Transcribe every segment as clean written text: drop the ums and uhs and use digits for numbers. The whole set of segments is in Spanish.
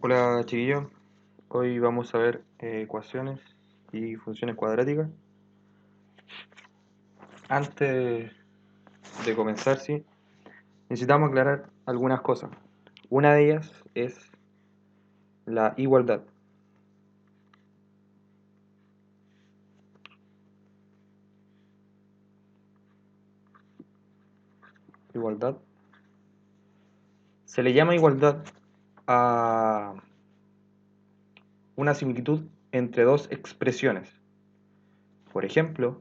Hola chiquillos, hoy vamos a ver ecuaciones y funciones cuadráticas. Antes de comenzar, sí, necesitamos aclarar algunas cosas. Una de ellas es la igualdad. Igualdad. Se le llama igualdad a una similitud entre dos expresiones. Por ejemplo,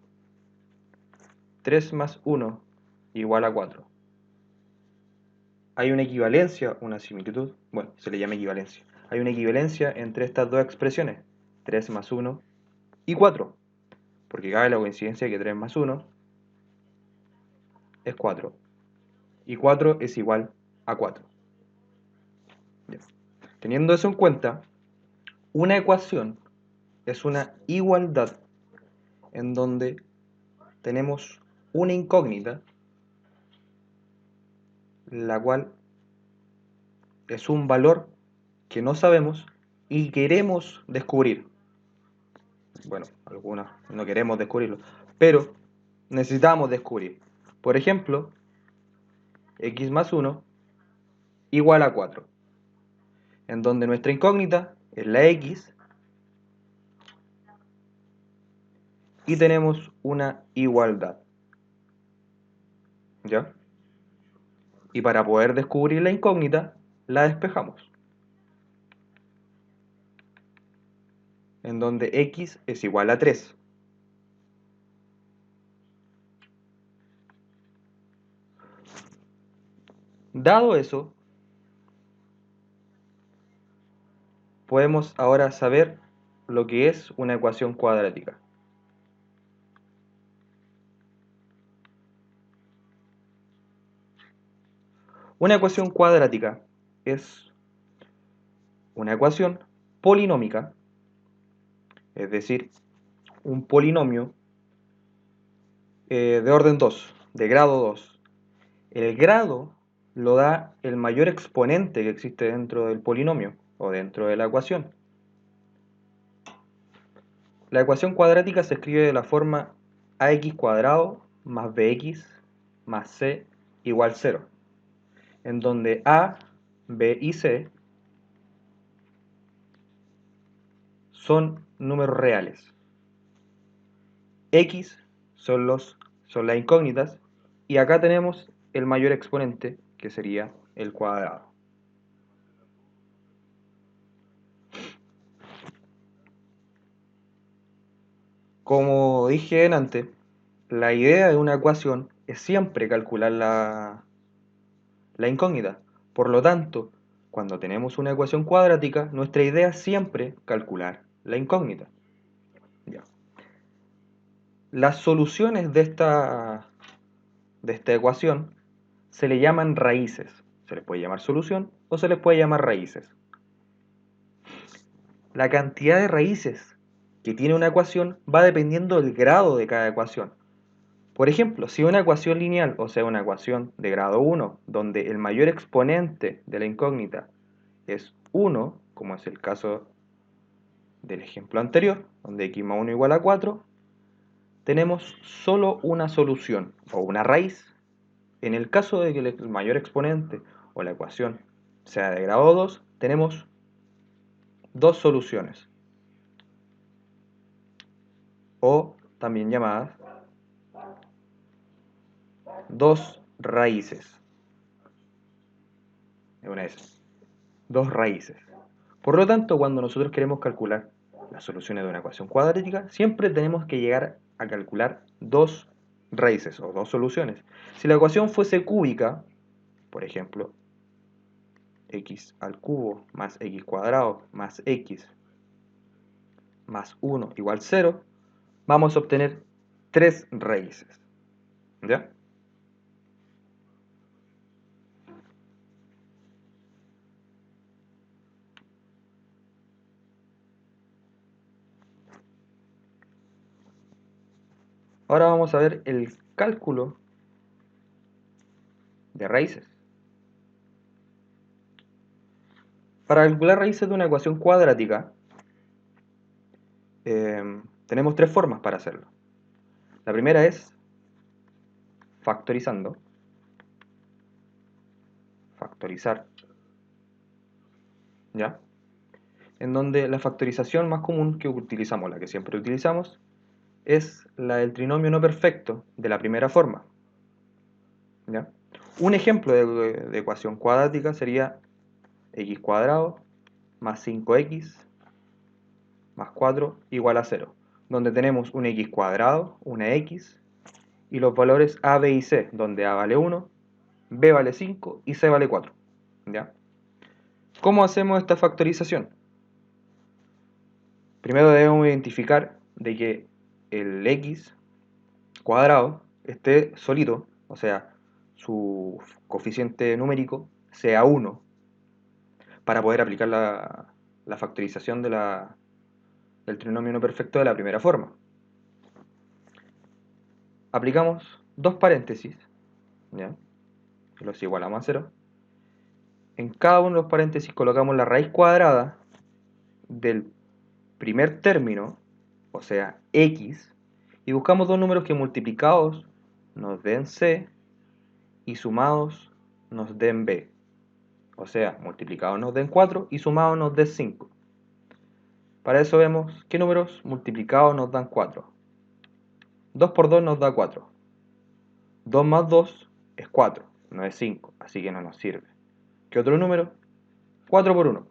3 más 1 igual a 4. Hay una equivalencia, una similitud, bueno, se le llama equivalencia. Hay una equivalencia entre estas dos expresiones, 3 más 1 y 4, porque cabe la coincidencia que 3 más 1 es 4, y 4 es igual a 4. Bien. Teniendo eso en cuenta, una ecuación es una igualdad en donde tenemos una incógnita, la cual es un valor que no sabemos y queremos descubrir. Bueno, algunas no queremos descubrirlo, pero necesitamos descubrir. Por ejemplo, x más 1 igual a 4, en donde nuestra incógnita es la x y tenemos una igualdad. ¿Ya? Y para poder descubrir la incógnita, la despejamos. En donde x es igual a 3. Dado eso, podemos ahora saber lo que es una ecuación cuadrática. Una ecuación cuadrática es una ecuación polinómica, es decir, un polinomio de orden 2, de grado 2. El grado lo da el mayor exponente que existe dentro del polinomio o dentro de la ecuación. La ecuación cuadrática se escribe de la forma ax cuadrado más bx más c igual 0, en donde a, b y c son números reales. X son las incógnitas y acá tenemos el mayor exponente, que sería el cuadrado. Como dije antes, la idea de una ecuación es siempre calcular la incógnita. Por lo tanto, cuando tenemos una ecuación cuadrática, nuestra idea es siempre calcular la incógnita. Ya. Las soluciones de esta ecuación se le llaman raíces. Se les puede llamar solución o se les puede llamar raíces. La cantidad de raíces que tiene una ecuación va dependiendo del grado de cada ecuación. Por ejemplo, si una ecuación lineal, o sea, una ecuación de grado 1, donde el mayor exponente de la incógnita es 1, como es el caso del ejemplo anterior, donde x más 1 igual a 4, tenemos solo una solución, o una raíz. En el caso de que el mayor exponente o la ecuación sea de grado 2, tenemos dos soluciones, o también llamadas dos raíces. Una es dos raíces. Por lo tanto, cuando nosotros queremos calcular las soluciones de una ecuación cuadrática, siempre tenemos que llegar a calcular dos raíces o dos soluciones. Si la ecuación fuese cúbica, por ejemplo, x al cubo más x cuadrado más x más 1 igual 0, vamos a obtener tres raíces. ¿Ya? Ahora vamos a ver el cálculo de raíces. Para calcular raíces de una ecuación cuadrática, tenemos tres formas para hacerlo. La primera es factorizando, factorizar, ¿ya? En donde la factorización más común que utilizamos, la que siempre utilizamos, es la del trinomio no perfecto de la primera forma, ¿ya? Un ejemplo de ecuación cuadrática sería x cuadrado más 5x más 4 igual a 0, donde tenemos un x cuadrado, una x, y los valores a, b y c, donde a vale 1, b vale 5 y c vale 4, ¿ya? ¿Cómo hacemos esta factorización? Primero debemos identificar de que el x cuadrado esté solito, o sea, su coeficiente numérico sea 1, para poder aplicar la factorización del trinomio no perfecto de la primera forma. Aplicamos dos paréntesis, ¿ya? Los igualamos a 0. En cada uno de los paréntesis colocamos la raíz cuadrada del primer término, o sea, x, y buscamos dos números que multiplicados nos den c y sumados nos den b. O sea, multiplicados nos den 4 y sumados nos den 5. Para eso vemos qué números multiplicados nos dan 4. 2 por 2 nos da 4. 2 más 2 es 4, no es 5, así que no nos sirve. ¿Qué otro número? 4 por 1.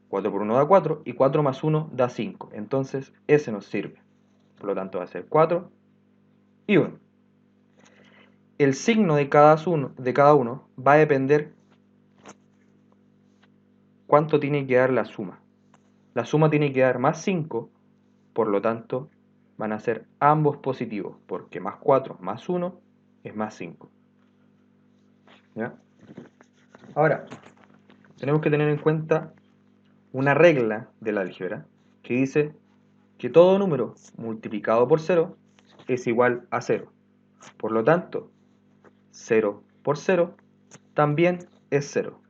4 por 1 da 4 y 4 más 1 da 5. Entonces ese nos sirve. Por lo tanto va a ser 4 y 1. El signo de cada uno va a depender cuánto tiene que dar la suma. La suma tiene que dar más 5, por lo tanto van a ser ambos positivos, porque más 4 más 1 es más 5. ¿Ya? Ahora, tenemos que tener en cuenta una regla de la álgebra que dice que todo número multiplicado por 0 es igual a 0. Por lo tanto, 0 por 0 también es 0.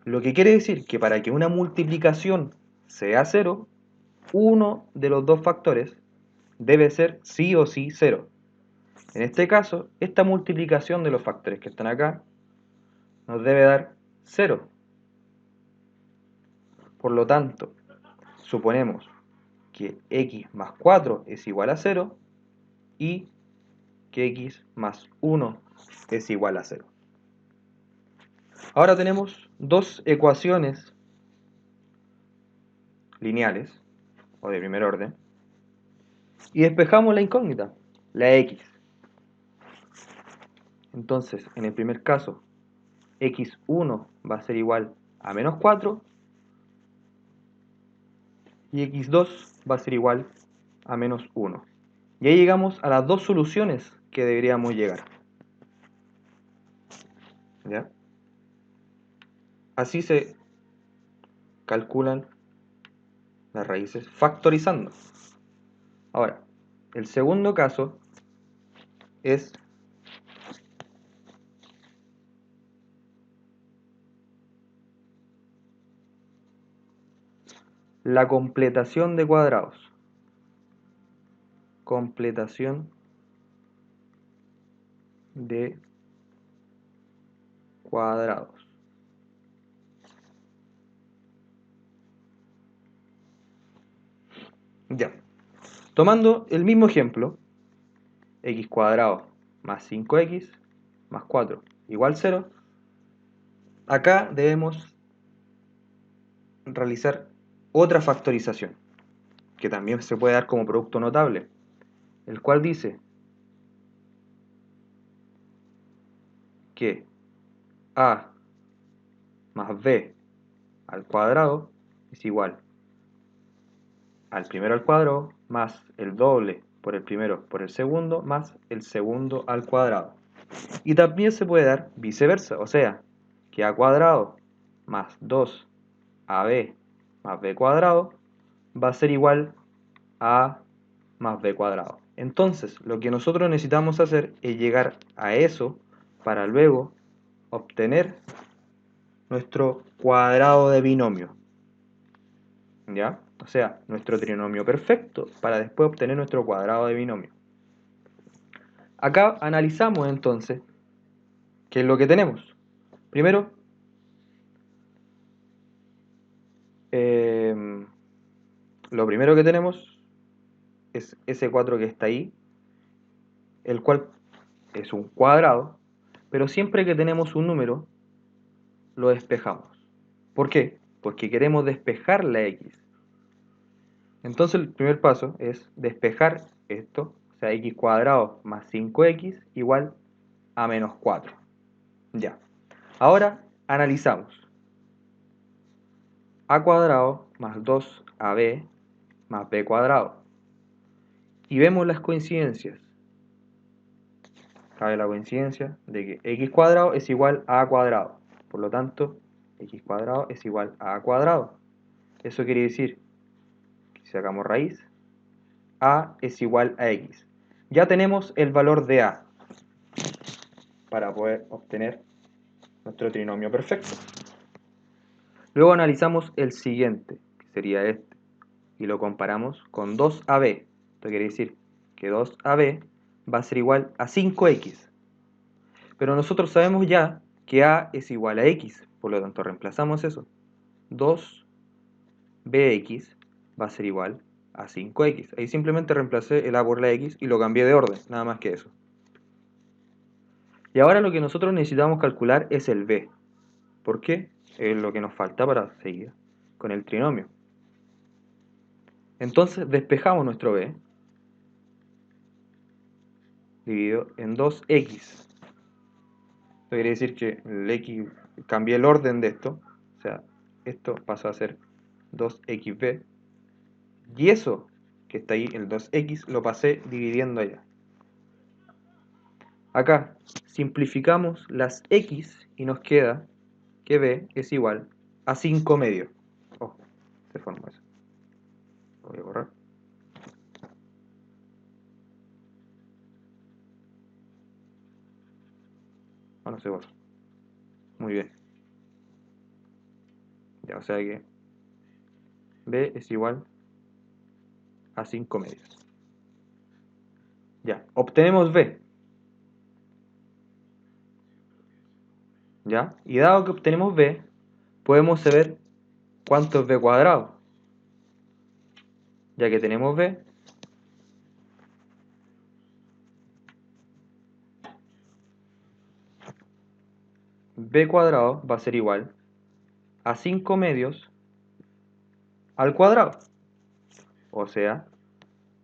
Lo que quiere decir que para que una multiplicación sea 0, uno de los dos factores debe ser sí o sí 0. En este caso, esta multiplicación de los factores que están acá nos debe dar 0. Por lo tanto, suponemos que x más 4 es igual a 0 y que x más 1 es igual a 0. Ahora tenemos dos ecuaciones lineales, o de primer orden, y despejamos la incógnita, la x. Entonces, en el primer caso, x1 va a ser igual a menos 4 y x2 va a ser igual a menos 1. Y ahí llegamos a las dos soluciones que deberíamos llegar. ¿Ya? Así se calculan las raíces factorizando. Ahora, el segundo caso es la completación de cuadrados. Completación de cuadrados. Ya. Tomando el mismo ejemplo, x cuadrado más 5x más 4 igual 0, acá debemos realizar otra factorización, que también se puede dar como producto notable, el cual dice que a más b al cuadrado es igual al primero al cuadrado más el doble por el primero por el segundo más el segundo al cuadrado. Y también se puede dar viceversa, o sea, que a cuadrado más 2ab más b cuadrado va a ser igual a a más b cuadrado. Entonces, lo que nosotros necesitamos hacer es llegar a eso para luego obtener nuestro cuadrado de binomio. ¿Ya? O sea, nuestro trinomio perfecto para después obtener nuestro cuadrado de binomio. Acá analizamos entonces qué es lo que tenemos. Primero, lo primero que tenemos es ese 4 que está ahí, el cual es un cuadrado, pero siempre que tenemos un número, lo despejamos. ¿Por qué? Porque queremos despejar la x. Entonces el primer paso es despejar esto, o sea, x cuadrado más 5x igual a menos 4. Ya. Ahora analizamos. A cuadrado más 2ab más b cuadrado. Y vemos las coincidencias. Cabe la coincidencia de que x cuadrado es igual a cuadrado. Por lo tanto, x cuadrado es igual a cuadrado. Eso quiere decir que si sacamos raíz, a es igual a x. Ya tenemos el valor de a para poder obtener nuestro trinomio perfecto. Luego analizamos el siguiente, que sería este, y lo comparamos con 2ab. Esto quiere decir que 2ab va a ser igual a 5x. Pero nosotros sabemos ya que a es igual a x, por lo tanto reemplazamos eso. 2bx va a ser igual a 5x. Ahí simplemente reemplacé el a por la x y lo cambié de orden, nada más que eso. Y ahora lo que nosotros necesitamos calcular es el b. ¿Por qué? Es lo que nos falta para seguir con el trinomio. Entonces despejamos nuestro b dividido en 2x. Esto quiere decir que el x, cambié el orden de esto, o sea, esto pasó a ser 2xb, y eso que está ahí, el 2x, lo pasé dividiendo allá. Acá simplificamos las x y nos queda que b es igual a 5 medios. Oh, se formó eso. Lo voy a borrar. Ah, no se borra. Muy bien. Ya, o sea que b es igual a 5 medios. Ya, obtenemos b. ¿Ya? Y dado que obtenemos b, podemos saber cuánto es b cuadrado. Ya que tenemos b, b cuadrado va a ser igual a 5 medios al cuadrado. O sea,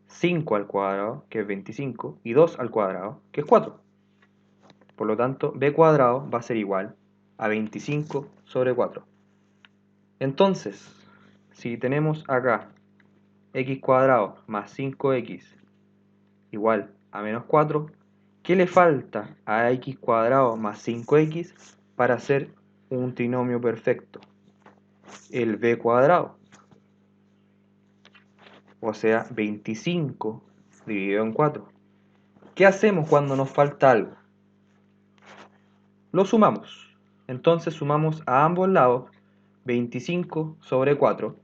5 al cuadrado, que es 25, y 2 al cuadrado, que es 4. Por lo tanto, b cuadrado va a ser igual a 25 sobre 4. Entonces, si tenemos acá x cuadrado más 5x igual a menos 4, ¿qué le falta a x cuadrado más 5x para hacer un trinomio perfecto? El b cuadrado. O sea, 25 dividido en 4. ¿Qué hacemos cuando nos falta algo? Lo sumamos. Entonces sumamos a ambos lados 25 sobre 4,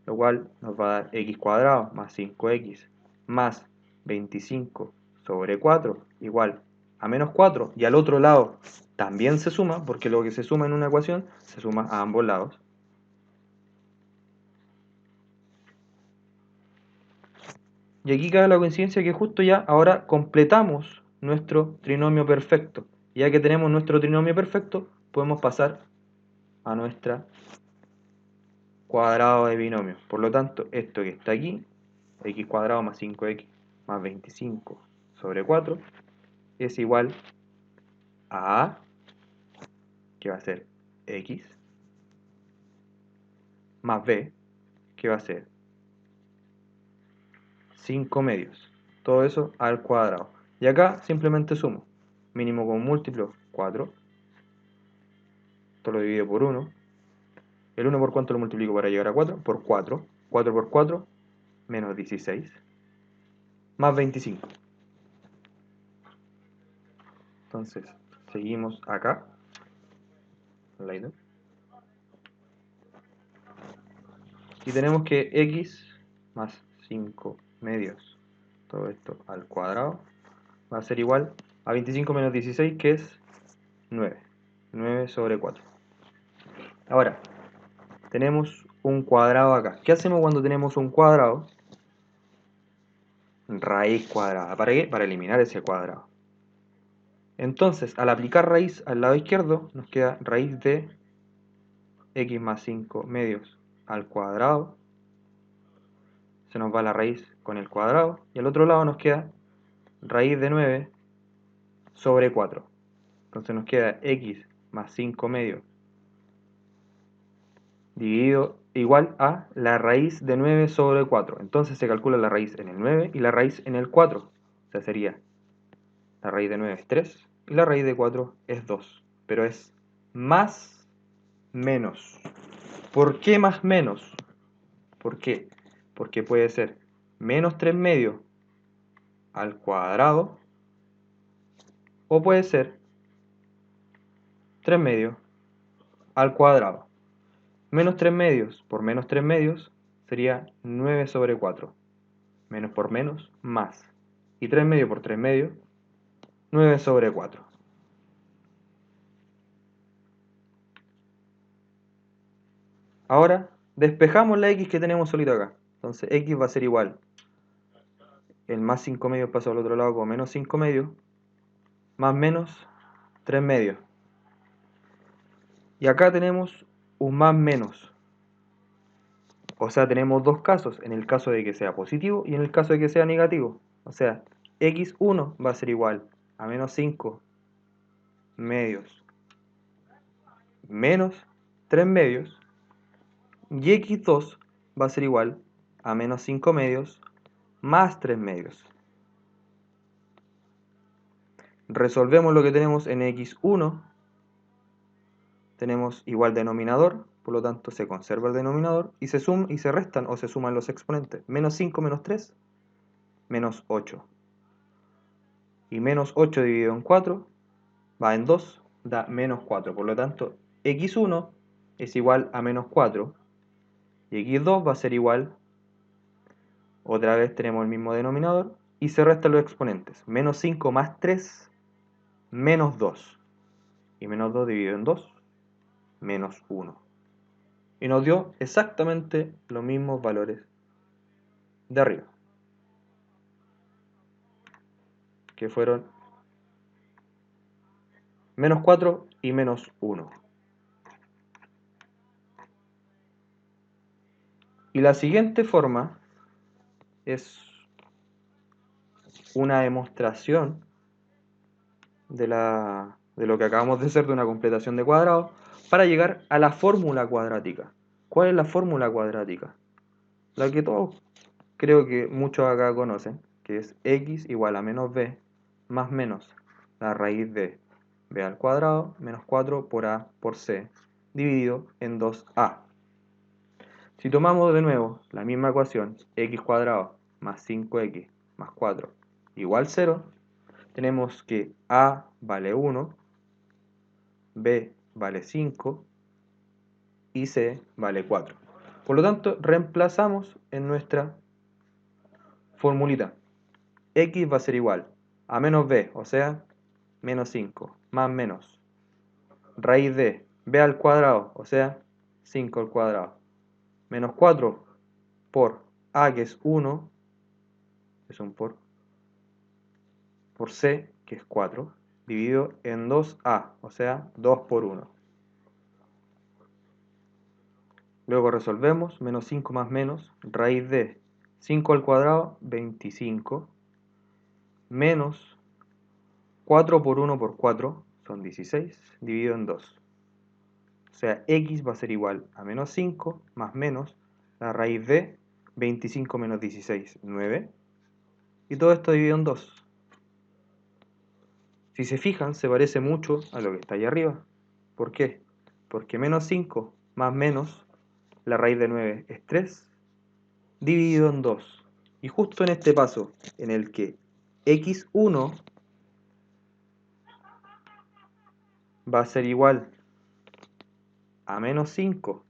lo cual nos va a dar x cuadrado más 5x más 25 sobre 4 igual a menos 4. Y al otro lado también se suma, porque lo que se suma en una ecuación se suma a ambos lados. Y aquí cabe la coincidencia que justo ya ahora completamos nuestro trinomio perfecto. Y ya que tenemos nuestro trinomio perfecto, podemos pasar a nuestra cuadrado de binomio. Por lo tanto, esto que está aquí, x cuadrado más 5x más 25 sobre 4, es igual a, que va a ser x, más b, que va a ser 5 medios. Todo eso al cuadrado. Y acá simplemente sumo. Mínimo con múltiplo, 4. Esto lo divido por 1. ¿El 1 por cuánto lo multiplico para llegar a 4? Por 4. 4 por 4, menos 16. Más 25. Entonces, seguimos acá. al ladito. Y tenemos que x más 5 medios, todo esto al cuadrado, va a ser igual a 25 menos 16, que es 9. 9 sobre 4. Ahora, tenemos un cuadrado acá. ¿Qué hacemos cuando tenemos un cuadrado? Raíz cuadrada. ¿Para qué? Para eliminar ese cuadrado. Entonces, al aplicar raíz al lado izquierdo, nos queda raíz de x más 5 medios al cuadrado. Se nos va la raíz con el cuadrado. Y al otro lado nos queda raíz de 9 sobre 4. Entonces nos queda x más 5 medios dividido igual a la raíz de 9 sobre 4. Entonces se calcula la raíz en el 9 y la raíz en el 4. O sea, sería la raíz de 9 es 3 y la raíz de 4 es 2. Pero es más menos. ¿Por qué más menos? ¿Por qué? Porque puede ser menos 3 medios al cuadrado o puede ser 3 medios al cuadrado. Menos 3 medios por menos 3 medios sería 9 sobre 4. Menos por menos, más. Y 3 medios por 3 medios, 9 sobre 4. Ahora, despejamos la x que tenemos solito acá. Entonces, x va a ser igual. El más 5 medios pasa al otro lado como menos 5 medios. Más menos 3 medios. Y acá tenemos un más menos. O sea, tenemos dos casos. En el caso de que sea positivo y en el caso de que sea negativo. O sea, x1 va a ser igual a menos 5 medios menos 3 medios. Y x2 va a ser igual a menos 5 medios más 3 medios. Resolvemos lo que tenemos en x1. Tenemos igual denominador, por lo tanto se conserva el denominador y se restan o se suman los exponentes. Menos 5 menos 3, menos 8. Y menos 8 dividido en 4 va en 2, da menos 4. Por lo tanto, x1 es igual a menos 4 y x2 va a ser igual, otra vez tenemos el mismo denominador, y se restan los exponentes. Menos 5 más 3, menos 2. Y menos 2 dividido en 2, menos 1. Y nos dio exactamente los mismos valores de arriba, que fueron menos 4 y menos 1. Y la siguiente forma es una demostración de lo que acabamos de hacer de una completación de cuadrados para llegar a la fórmula cuadrática. ¿Cuál es la fórmula cuadrática? La que todos creo que muchos acá conocen, que es x igual a menos b más menos la raíz de b al cuadrado menos 4 por a por c dividido en 2a. Si tomamos de nuevo la misma ecuación, x cuadrado más 5x más 4 igual 0, tenemos que a vale 1, b vale 5 y c vale 4. Por lo tanto, reemplazamos en nuestra formulita. X va a ser igual a menos b, o sea, menos 5, más menos raíz de b al cuadrado, o sea, 5 al cuadrado, menos 4 por a, que es 1, es un por c, que es 4, dividido en 2a, o sea, 2 por 1. Luego resolvemos, menos 5 más menos, raíz de 5 al cuadrado, 25, menos 4 por 1 por 4, son 16, dividido en 2. O sea, x va a ser igual a menos 5 más menos la raíz de 25 menos 16, 9. Y todo esto dividido en 2. Si se fijan, se parece mucho a lo que está ahí arriba. ¿Por qué? Porque menos 5 más menos la raíz de 9 es 3, dividido en 2. Y justo en este paso, en el que x1 va a ser igual a menos 5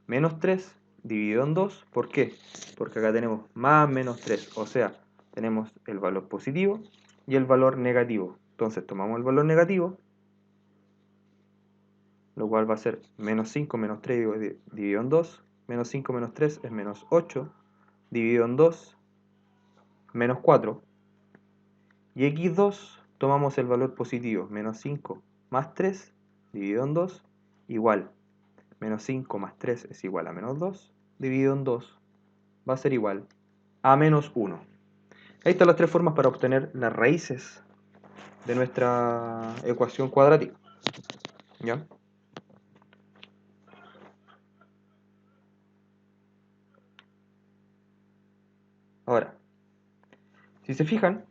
menos 3 dividido en 2. ¿Por qué? Porque acá tenemos más menos 3, o sea, tenemos el valor positivo y el valor negativo. Entonces tomamos el valor negativo, lo cual va a ser menos 5 menos 3 dividido en 2. Menos 5 menos 3 es menos 8 dividido en 2, menos 4. Y x2 tomamos el valor positivo, menos 5 más 3 dividido en 2, igual. Menos 5 más 3 es igual a menos 2, dividido en 2 va a ser igual a menos 1. Ahí están las tres formas para obtener las raíces de nuestra ecuación cuadrática. ¿Ya? Ahora, si se fijan,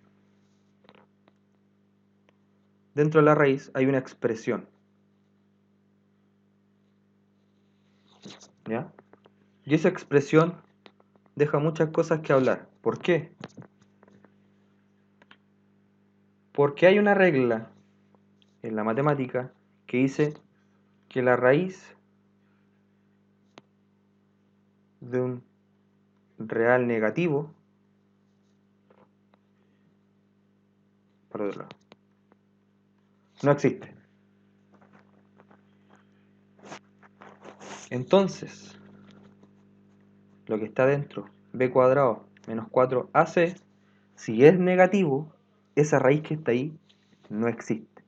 dentro de la raíz hay una expresión. ¿Ya? Y esa expresión deja muchas cosas que hablar. ¿Por qué? Porque hay una regla en la matemática que dice que la raíz de un real negativo, por otro lado, no existe. Entonces, lo que está dentro, b cuadrado menos 4ac, si es negativo, esa raíz que está ahí no existe.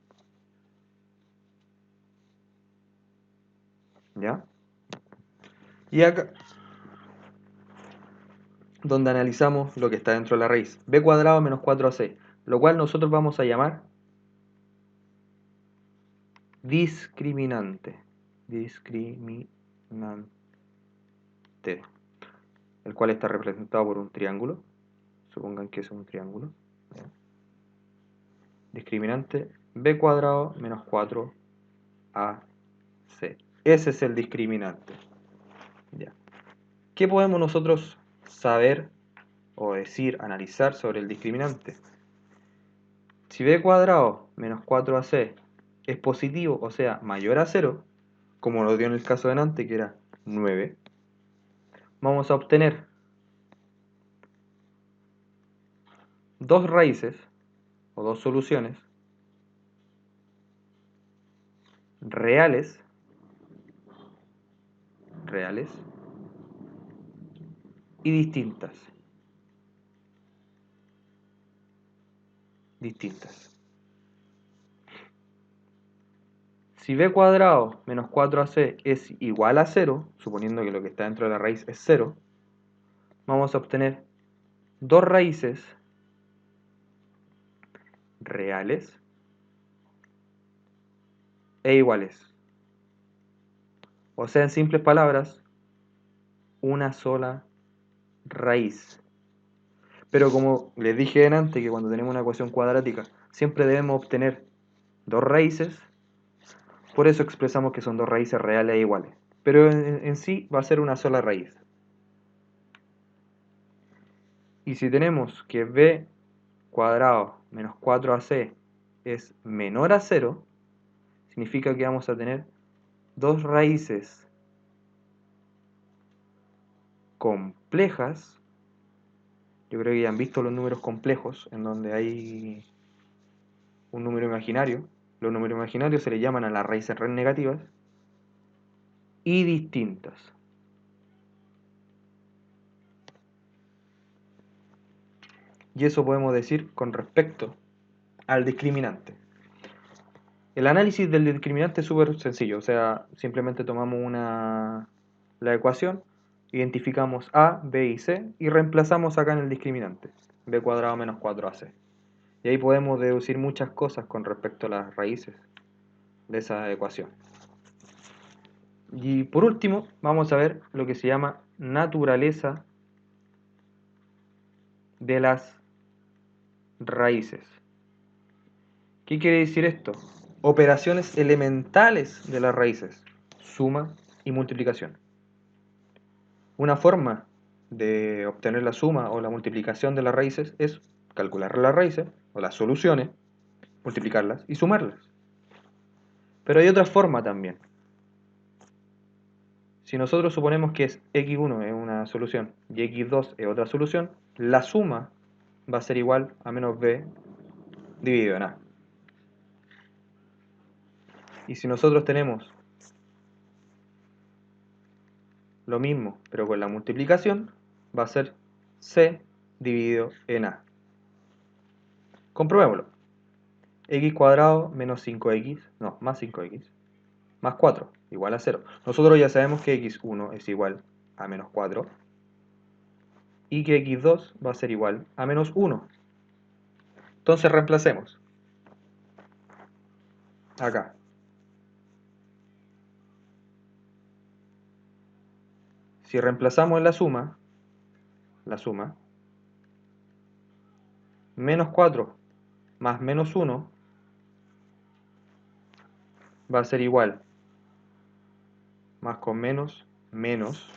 ¿Ya? Y acá, donde analizamos lo que está dentro de la raíz, b cuadrado menos 4ac, lo cual nosotros vamos a llamar discriminante. Discriminante. El cual está representado por un triángulo. Supongan que es un triángulo. ¿Ya? Discriminante b cuadrado menos 4ac. Ese es el discriminante. ¿Ya? ¿Qué podemos nosotros saber o decir, analizar sobre el discriminante? Si b cuadrado menos 4ac es positivo, o sea, mayor a 0, como lo dio en el caso de antes, que era 9, vamos a obtener dos raíces o dos soluciones reales y distintas. Si b cuadrado menos 4ac es igual a 0, suponiendo que lo que está dentro de la raíz es 0, vamos a obtener dos raíces reales e iguales. O sea, en simples palabras, una sola raíz. Pero como les dije antes, que cuando tenemos una ecuación cuadrática siempre debemos obtener dos raíces, por eso expresamos que son dos raíces reales e iguales. Pero en sí va a ser una sola raíz. Y si tenemos que b cuadrado menos 4ac es menor a 0, significa que vamos a tener dos raíces complejas. Yo creo que ya han visto los números complejos, en donde hay un número imaginario. Los números imaginarios se le llaman a las raíces negativas y distintas. Y eso podemos decir con respecto al discriminante. El análisis del discriminante es súper sencillo, o sea, simplemente tomamos la ecuación, identificamos A, B y C y reemplazamos acá en el discriminante, b cuadrado menos 4ac. Y ahí podemos deducir muchas cosas con respecto a las raíces de esa ecuación. Y por último, vamos a ver lo que se llama naturaleza de las raíces. ¿Qué quiere decir esto? Operaciones elementales de las raíces, suma y multiplicación. Una forma de obtener la suma o la multiplicación de las raíces es calcular las raíces o las soluciones, multiplicarlas y sumarlas. Pero hay otra forma también. Si nosotros suponemos que x1 es una solución y x2 es otra solución, la suma va a ser igual a menos b dividido en a. Y si nosotros tenemos lo mismo, pero con la multiplicación, va a ser c dividido en a. Comprobémoslo. X cuadrado menos 5x, no, más 5x, más 4, igual a 0. Nosotros ya sabemos que x1 es igual a menos 4 y que x2 va a ser igual a menos 1. Entonces reemplacemos. Acá. Si reemplazamos en la suma, menos 4 más menos 1 va a ser igual, más con menos, menos,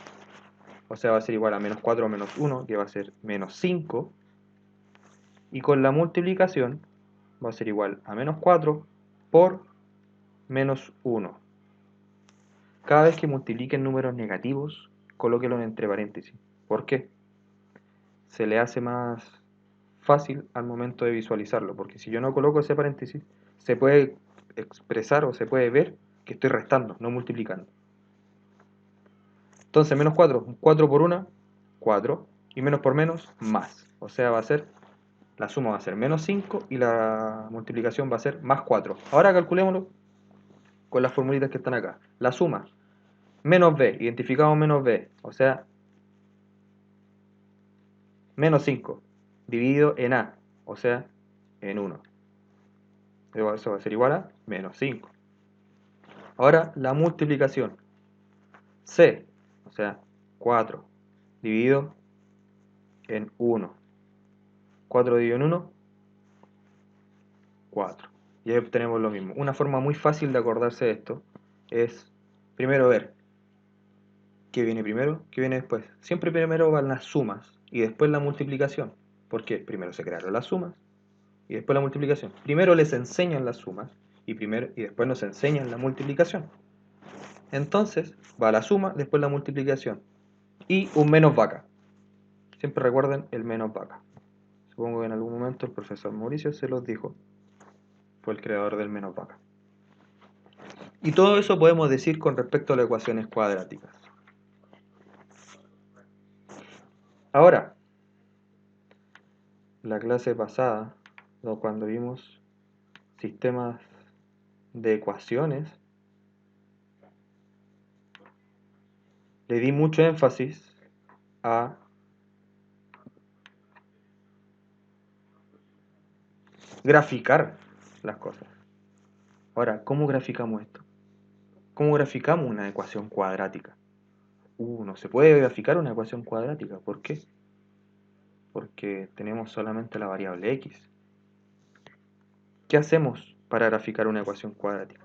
o sea va a ser igual a menos 4 menos 1, que va a ser menos 5, y con la multiplicación va a ser igual a menos 4 por menos 1. Cada vez que multipliquen números negativos, colóquenlos entre paréntesis. ¿Por qué? Se le hace más fácil al momento de visualizarlo, porque si yo no coloco ese paréntesis, se puede expresar o se puede ver que estoy restando, no multiplicando. Entonces, menos 4, 4 por 1, 4, y menos por menos, más. O sea, va a ser, la suma va a ser menos 5 y la multiplicación va a ser más 4. Ahora calculémoslo con las formulitas que están acá. La suma, menos b, identificamos menos b, o sea, menos 5, dividido en a, o sea, en 1. Eso va a ser igual a menos 5. Ahora, la multiplicación, c, o sea, 4, dividido en 1. 4 dividido en 1, 4. Y ahí obtenemos lo mismo. Una forma muy fácil de acordarse de esto es primero ver qué viene primero, qué viene después. Siempre primero van las sumas y después la multiplicación. ¿Por qué? Primero se crearon las sumas y después la multiplicación. Primero les enseñan las sumas y después nos enseñan la multiplicación. Entonces va la suma, después la multiplicación. Y un menos vaca. Siempre recuerden el menos vaca. Supongo que en algún momento el profesor Mauricio se los dijo. Fue el creador del menos vaca. Y todo eso podemos decir con respecto a las ecuaciones cuadráticas. Ahora, la clase pasada, cuando vimos sistemas de ecuaciones, le di mucho énfasis a graficar las cosas. Ahora, ¿cómo graficamos esto? ¿Cómo graficamos una ecuación cuadrática? No se puede graficar una ecuación cuadrática. ¿Por qué? Porque tenemos solamente la variable x. ¿Qué hacemos para graficar una ecuación cuadrática?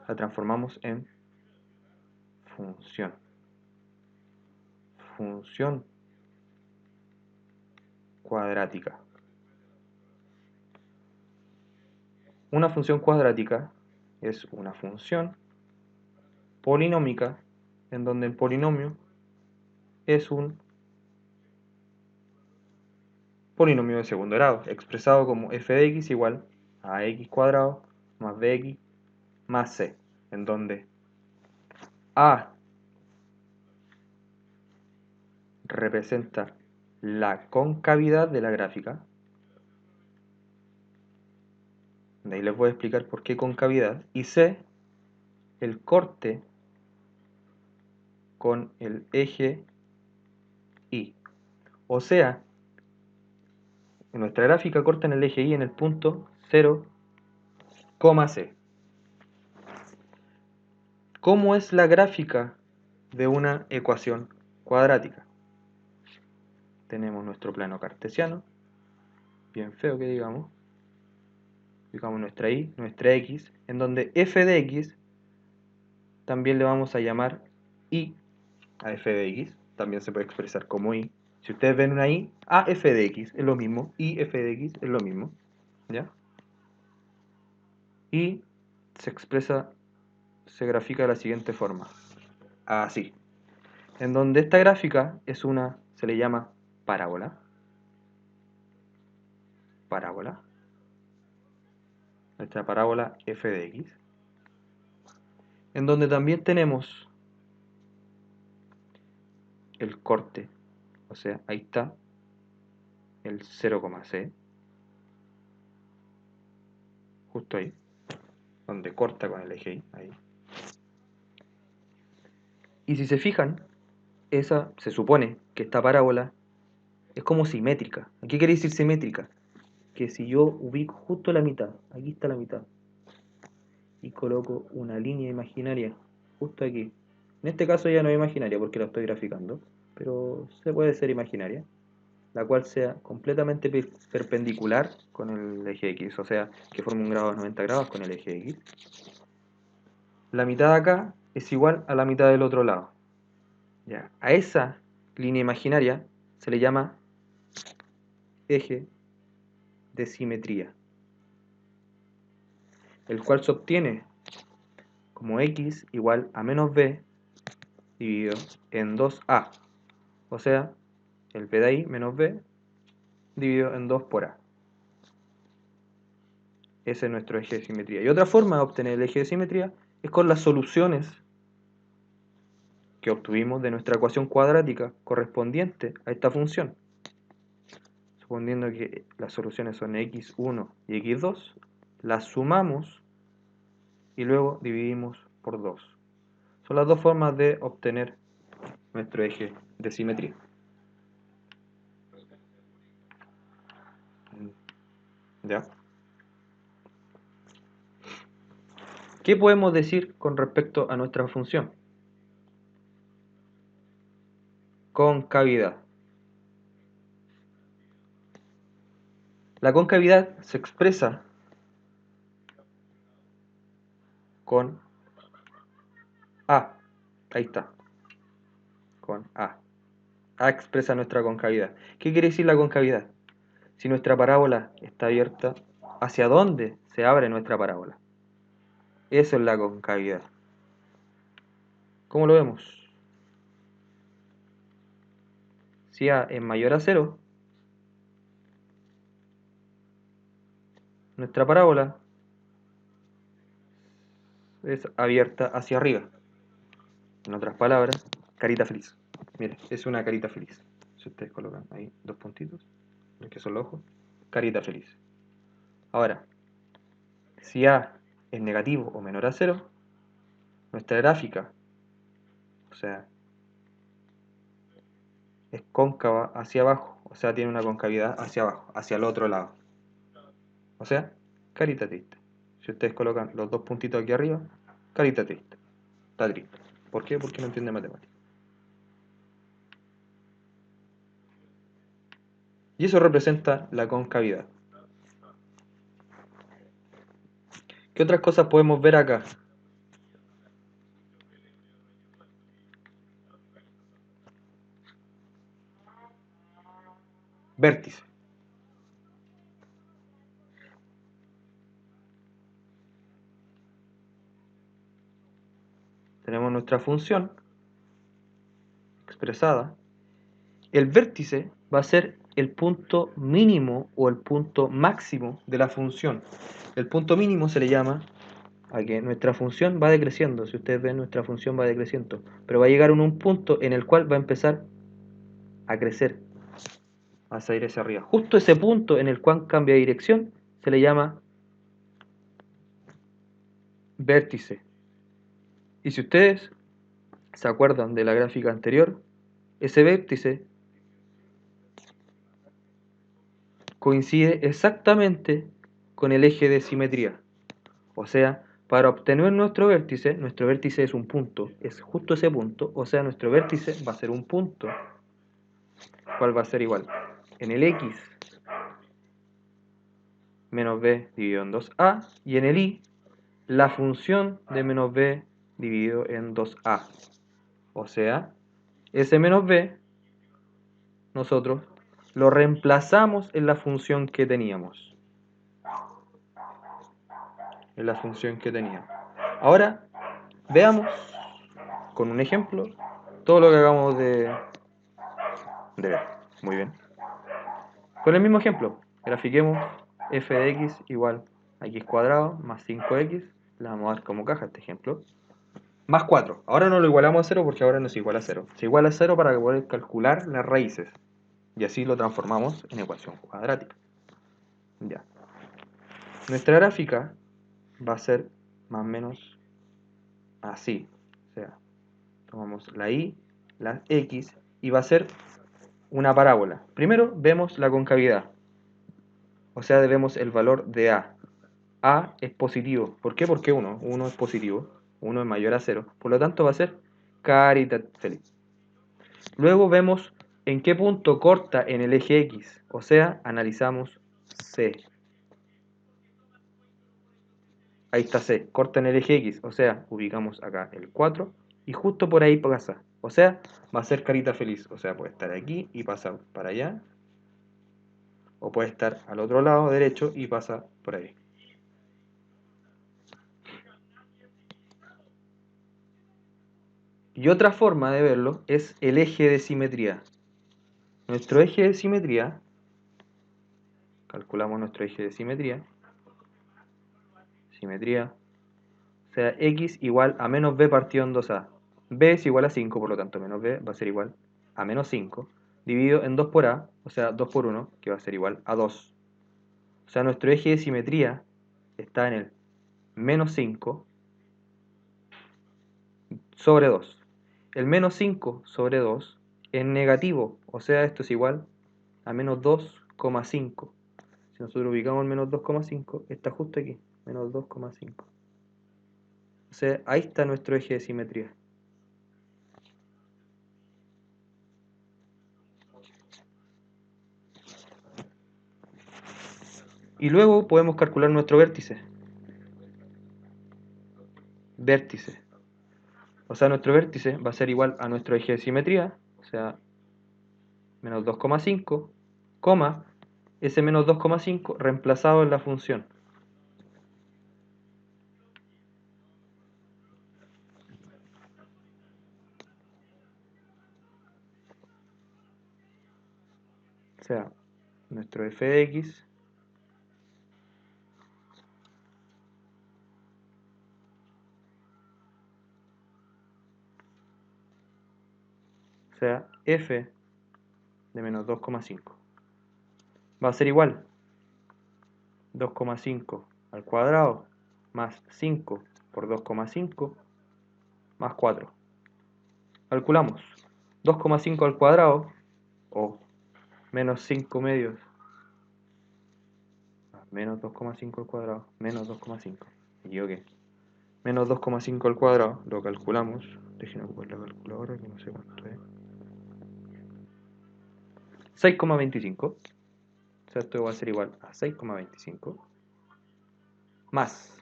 La transformamos en función. Función cuadrática. Una función cuadrática es una función polinómica en donde el polinomio es un polinomio de segundo grado, expresado como f de x igual a x cuadrado más bx más c, en donde a representa la concavidad de la gráfica. De ahí les voy a explicar por qué concavidad. Y C, el corte con el eje Y. O sea, en nuestra gráfica corta en el eje Y en el punto 0, C. ¿Cómo es la gráfica de una ecuación cuadrática? Tenemos nuestro plano cartesiano, bien feo que digamos. Digamos nuestra Y, nuestra X, en donde f de X también le vamos a llamar Y a f de X, también se puede expresar como Y. Si ustedes ven una Y, a f de X es lo mismo, y f de X es lo mismo, ¿ya? Y se expresa, se grafica de la siguiente forma. así. En donde esta gráfica es una, se le llama parábola. Parábola. Nuestra parábola f de x. En donde también tenemos el corte. O sea, ahí está el 0,c. Justo ahí. Donde corta con el eje y, ahí. Y si se fijan, esa se supone que esta parábola es como simétrica. ¿Qué quiere decir simétrica? Que si yo ubico justo la mitad, aquí está la mitad, y coloco una línea imaginaria justo aquí. En este caso ya no es imaginaria porque la estoy graficando, pero se puede ser imaginaria, la cual sea completamente perpendicular con el eje X, o sea, que forme un grado de 90 grados con el eje X. La mitad de acá es igual a la mitad del otro lado. Ya. A esa línea imaginaria se le llama eje de simetría, el cual se obtiene como x igual a menos b dividido en 2a, o sea, el b de ahí menos b dividido en 2 por a. Ese es nuestro eje de simetría. Y otra forma de obtener el eje de simetría es con las soluciones que obtuvimos de nuestra ecuación cuadrática correspondiente a esta función. Suponiendo que las soluciones son x1 y x2, las sumamos y luego dividimos por 2. Son las dos formas de obtener nuestro eje de simetría. ¿Ya? ¿Qué podemos decir con respecto a nuestra función? Concavidad. La concavidad se expresa con A. Ahí está. Con A. A expresa nuestra concavidad. ¿Qué quiere decir la concavidad? Si nuestra parábola está abierta, ¿hacia dónde se abre nuestra parábola? Eso es la concavidad. ¿Cómo lo vemos? Si A es mayor a 0, nuestra parábola es abierta hacia arriba. En otras palabras, carita feliz. Mire, es una carita feliz. Si ustedes colocan ahí dos puntitos, los que son los ojos, carita feliz. Ahora, si A es negativo o menor a 0, nuestra gráfica, o sea, es cóncava hacia abajo, o sea, tiene una concavidad hacia abajo, hacia el otro lado. O sea, carita triste. Si ustedes colocan los dos puntitos aquí arriba, carita triste. Está triste. ¿Por qué? Porque no entiende matemáticas. Y eso representa la concavidad. ¿Qué otras cosas podemos ver acá? Vértice. Tenemos nuestra función expresada. El vértice va a ser el punto mínimo o el punto máximo de la función. El punto mínimo se le llama a que nuestra función va decreciendo. Si ustedes ven, nuestra función va decreciendo, pero va a llegar a un punto en el cual va a empezar a crecer, a salir hacia arriba. Justo ese punto en el cual cambia de dirección se le llama vértice. Y si ustedes se acuerdan de la gráfica anterior, ese vértice coincide exactamente con el eje de simetría. O sea, para obtener nuestro vértice es un punto, es justo ese punto, o sea, nuestro vértice va a ser un punto, ¿cuál va a ser igual? En el x menos b dividido en 2a, y en el y la función de menos b dividido en 2a. O sea, ese menos b nosotros lo reemplazamos en la función que teníamos. En la función que teníamos. Ahora, veamos con un ejemplo todo lo que acabamos de ver. Muy bien. Con el mismo ejemplo, grafiquemos f de x igual a x cuadrado más 5x, le vamos a dar como caja este ejemplo, más 4. Ahora no lo igualamos a 0 porque ahora no se iguala a 0. Se iguala a 0 para poder calcular las raíces. Y así lo transformamos en ecuación cuadrática. Ya. Nuestra gráfica va a ser más o menos así. O sea, tomamos la y, la x, y va a ser una parábola. Primero vemos la concavidad. O sea, vemos el valor de a. A es positivo. ¿Por qué? Porque 1. 1 es positivo. 1 es mayor a 0. Por lo tanto va a ser carita feliz. Luego vemos en qué punto corta en el eje X. O sea, analizamos C. Ahí está C. Corta en el eje X. O sea, ubicamos acá el 4. Y justo por ahí pasa. O sea, va a ser carita feliz. O sea, puede estar aquí y pasa para allá. O puede estar al otro lado derecho y pasa por ahí. Y otra forma de verlo es el eje de simetría. Nuestro eje de simetría, calculamos nuestro eje de simetría, o sea, x igual a menos b partido en 2a. B es igual a 5, por lo tanto menos b va a ser igual a menos 5, dividido en 2 por a, o sea, 2 por 1, que va a ser igual a 2. O sea, nuestro eje de simetría está en el menos 5 sobre 2. El menos 5 sobre 2 es negativo, o sea, esto es igual a menos 2,5. Si nosotros ubicamos el menos 2,5, está justo aquí, menos 2,5. O sea, ahí está nuestro eje de simetría. Y luego podemos calcular nuestro vértice. O sea, nuestro vértice va a ser igual a nuestro eje de simetría, o sea, menos 2,5, coma, ese menos 2,5 reemplazado en la función. O sea, nuestro f de x o sea, f de menos 2,5 va a ser igual 2,5 al cuadrado más 5 por 2,5 más 4. Calculamos 2,5 al cuadrado o menos 5 medios menos 2,5 al cuadrado menos 2,5. Me equivoqué. Menos 2,5 al cuadrado, lo calculamos. Déjenme ocupar la calculadora que no sé cuánto es. 6,25. O sea, esto va a ser igual a 6,25 más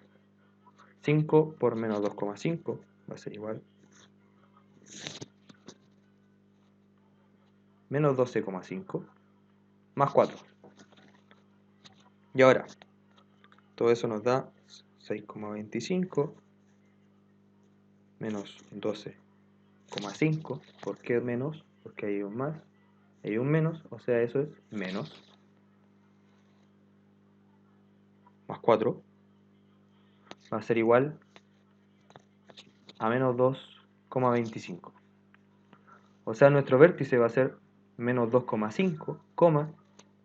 5 por menos 2,5 va a ser igual menos 12,5 más 4. Y ahora, todo eso nos da 6,25 menos 12,5. ¿Por qué menos? Porque hay un más, hay un menos, o sea, eso es menos más 4 va a ser igual a menos 2,25. O sea, nuestro vértice va a ser menos 2,5,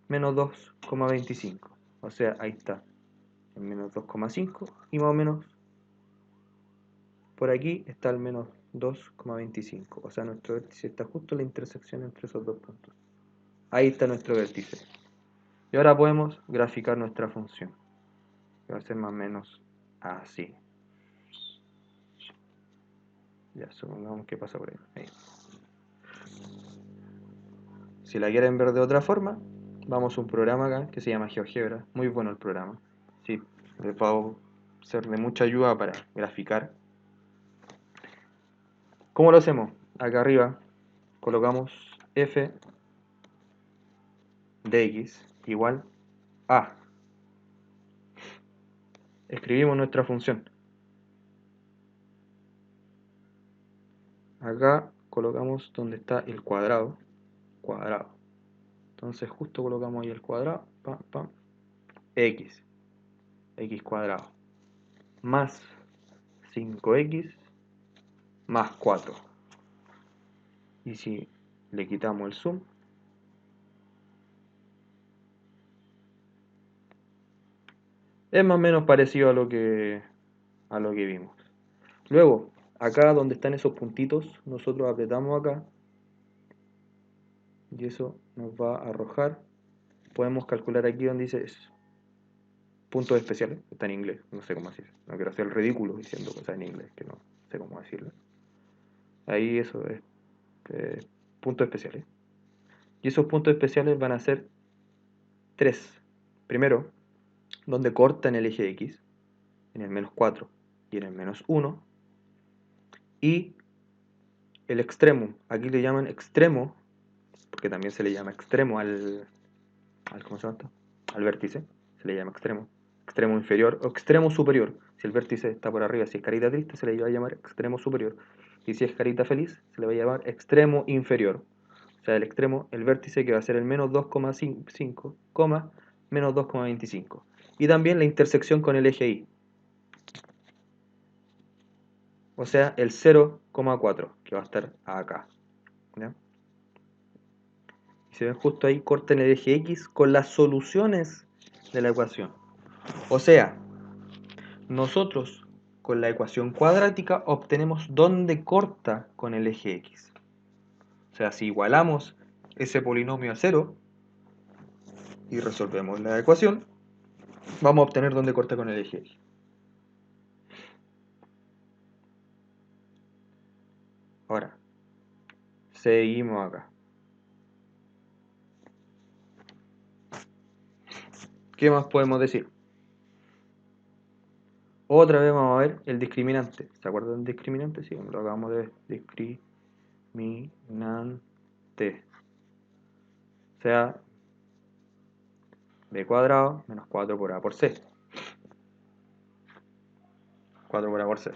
menos 2,25. O sea, ahí está, el menos 2,5 y más o menos por aquí está el menos 2,25. O sea, nuestro vértice está justo en la intersección entre esos dos puntos. Ahí está nuestro vértice. Y ahora podemos graficar nuestra función, que va a ser más o menos así. Ya, supongamos que pasa por ahí. Ahí. Si la quieren ver de otra forma, vamos a un programa acá que se llama GeoGebra. Muy bueno el programa. Sí, les va a ser de mucha ayuda para graficar. ¿Cómo lo hacemos? Acá arriba colocamos f de x igual a. Escribimos nuestra función. acá colocamos donde está el cuadrado, entonces justo colocamos ahí el cuadrado, pam, pam, x cuadrado más 5x más 4. Y si le quitamos el zoom, es más o menos parecido a lo que vimos. Luego, acá donde están esos puntitos, nosotros apretamos acá y eso nos va a arrojar. Podemos calcular aquí donde dice puntos especiales, está en inglés, no sé cómo decir, no quiero hacer el ridículo diciendo cosas en inglés que no sé cómo decirlo. Ahí eso es puntos especiales. Y esos puntos especiales van a ser 3. Primero, donde corta en el eje X, en el menos 4 y en el menos 1. Y el extremo, aquí le llaman extremo, porque también se le llama extremo ¿cómo se llama esto? Al vértice, se le llama extremo. Extremo inferior o extremo superior. Si el vértice está por arriba, si es carita triste, se le va a llamar extremo superior. Y si es carita feliz, se le va a llamar extremo inferior. O sea, el extremo, el vértice que va a ser el menos 2,5, menos 2,25. Y también la intersección con el eje Y. O sea, el 0,4, que va a estar acá. ¿Ya? Y se ven justo ahí, cortan el eje X con las soluciones de la ecuación. O sea, nosotros con la ecuación cuadrática obtenemos dónde corta con el eje X. O sea, si igualamos ese polinomio a 0 y resolvemos la ecuación, vamos a obtener dónde corta con el eje X. Ahora, seguimos acá. ¿Qué más podemos decir? Otra vez vamos a ver el discriminante. ¿Se acuerdan del discriminante? Sí, lo acabamos de ver. Discriminante. O sea, b cuadrado menos 4 por a por c. 4 por a por c.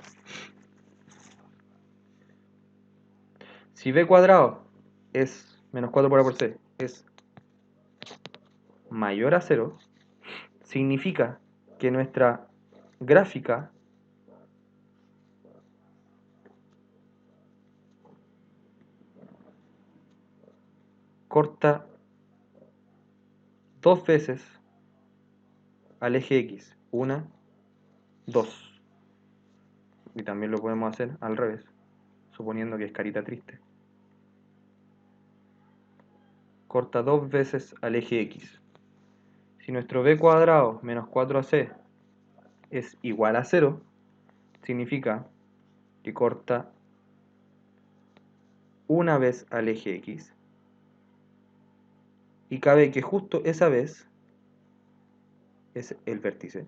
Si b cuadrado es menos 4 por a por c es mayor a 0, significa que nuestra gráfica corta 2 veces al eje X. 1, 2. Y también lo podemos hacer al revés, suponiendo que es carita triste. Corta 2 veces al eje X. Si nuestro b cuadrado menos 4ac es igual a 0, significa que corta una vez al eje X. Y cabe que justo esa vez es el vértice.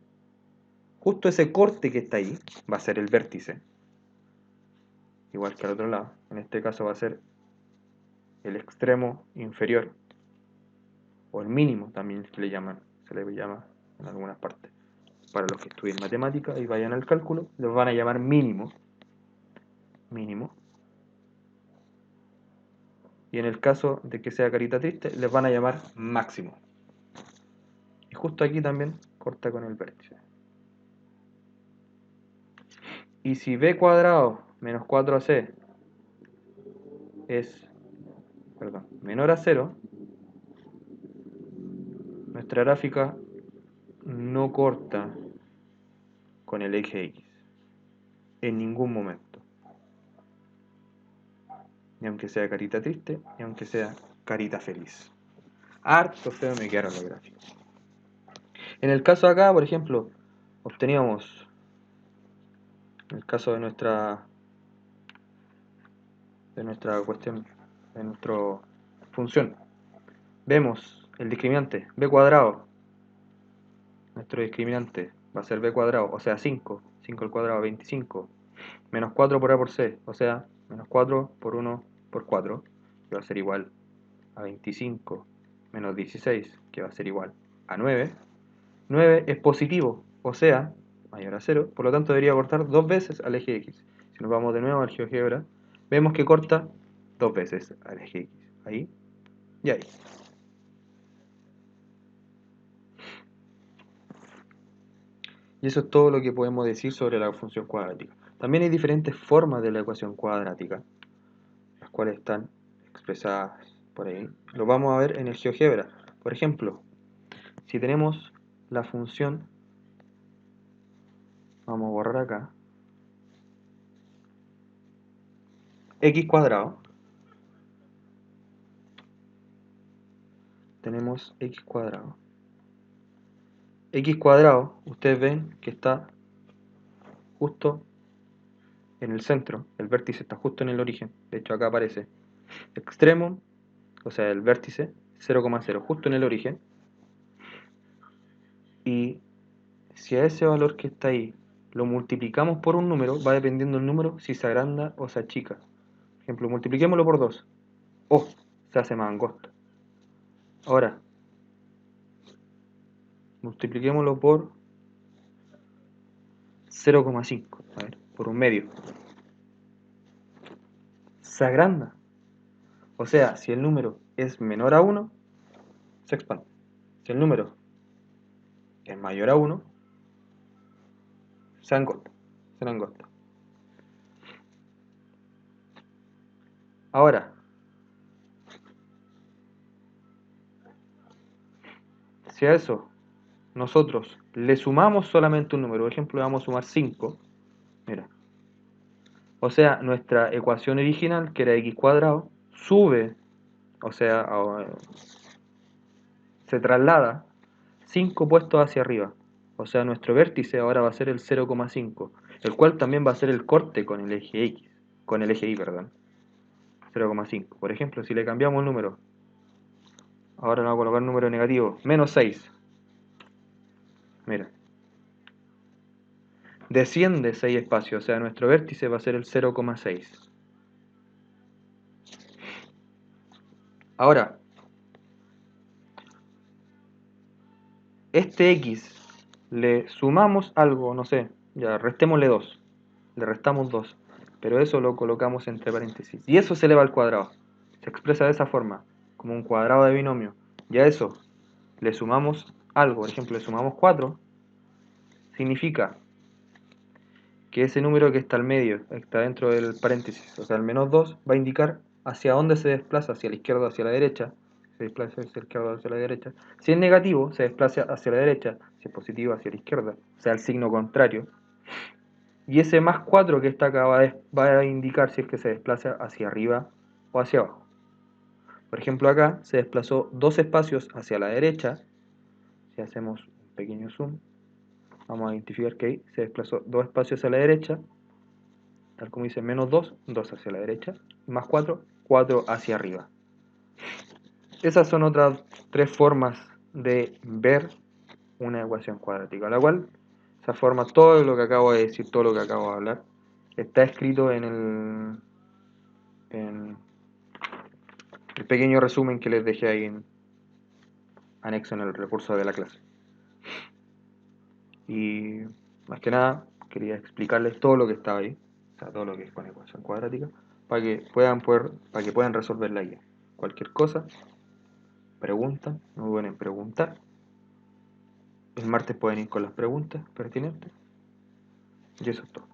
Justo ese corte que está ahí va a ser el vértice. Igual que al otro lado. En este caso va a ser el extremo inferior. O el mínimo también se le llama en algunas partes. Para los que estudien matemáticas y vayan al cálculo, los van a llamar mínimo. Mínimo. Y en el caso de que sea carita triste, les van a llamar máximo. Y justo aquí también corta con el vértice. Y si b cuadrado menos 4ac es menor a 0, nuestra gráfica no corta con el eje X en ningún momento. Ni aunque sea carita triste, ni aunque sea carita feliz. Harto feo me quedaron los gráficos. En el caso de acá, por ejemplo, obteníamos, en el caso de nuestra cuestión, de nuestra función, vemos el discriminante b cuadrado. Nuestro discriminante va a ser b cuadrado, o sea 5 al cuadrado 25, menos 4 por a por c, o sea menos 4 por 1 por 4, que va a ser igual a 25, menos 16, que va a ser igual a 9. 9 es positivo, o sea, mayor a 0, por lo tanto debería cortar 2 veces al eje X. Si nos vamos de nuevo al GeoGebra, vemos que corta dos veces al eje X. Ahí y ahí. Y eso es todo lo que podemos decir sobre la función cuadrática. También hay diferentes formas de la ecuación cuadrática, las cuales están expresadas por ahí. Lo vamos a ver en el GeoGebra. Por ejemplo, si tenemos la función, vamos a borrar acá, x cuadrado, tenemos x cuadrado. X cuadrado, ustedes ven que está justo en el centro, el vértice está justo en el origen, de hecho acá aparece extremo, o sea el vértice 0,0 justo en el origen, y si a ese valor que está ahí lo multiplicamos por un número, va dependiendo del número si se agranda o se achica. Por ejemplo, multipliquémoslo por 2, oh, se hace más angosto. Ahora, multipliquémoslo por 0,5, a ver, por un medio, se agranda. O sea, si el número es menor a 1, se expande. Si el número es mayor a 1, se angota. Se angota. Ahora, si a eso nosotros le sumamos solamente un número, por ejemplo, le vamos a sumar 5, mira. O sea, nuestra ecuación original, que era x cuadrado, sube, o sea, se traslada 5 puestos hacia arriba. O sea, nuestro vértice ahora va a ser el 0,5, el cual también va a ser el corte con el eje X, con el eje Y, perdón. 0,5. Por ejemplo, si le cambiamos el número, ahora le vamos a colocar un número negativo, menos 6. Mira, desciende 6 espacios, o sea, nuestro vértice va a ser el 0,6. Ahora, este X le sumamos algo, no sé, ya restémosle 2, le restamos 2, pero eso lo colocamos entre paréntesis, y eso se eleva al cuadrado, se expresa de esa forma, como un cuadrado de binomio, y a eso le sumamos algo, por ejemplo, le sumamos 4, significa que ese número que está al medio, está dentro del paréntesis, o sea, el menos 2, va a indicar hacia dónde se desplaza, hacia la izquierda o hacia la derecha, se desplaza hacia la izquierda o hacia la derecha. Si es negativo, se desplaza hacia la derecha, si es positivo, hacia la izquierda, o sea, el signo contrario. Y ese más 4 que está acá va a indicar si es que se desplaza hacia arriba o hacia abajo. Por ejemplo, acá se desplazó 2 espacios hacia la derecha. Si hacemos un pequeño zoom, vamos a identificar que ahí se desplazó 2 espacios a la derecha, tal como dice menos 2, 2 hacia la derecha, más 4, 4 hacia arriba. Esas son otras 3 formas de ver una ecuación cuadrática, la cual, esa forma, todo lo que acabo de decir, todo lo que acabo de hablar, está escrito en el pequeño resumen que les dejé ahí en anexo en el recurso de la clase. Y más que nada, quería explicarles todo lo que estaba ahí, o sea, todo lo que es con ecuación cuadrática, para que puedan resolver la guía. Cualquier cosa, preguntan, no pueden preguntar. El martes pueden ir con las preguntas pertinentes. Y eso es todo.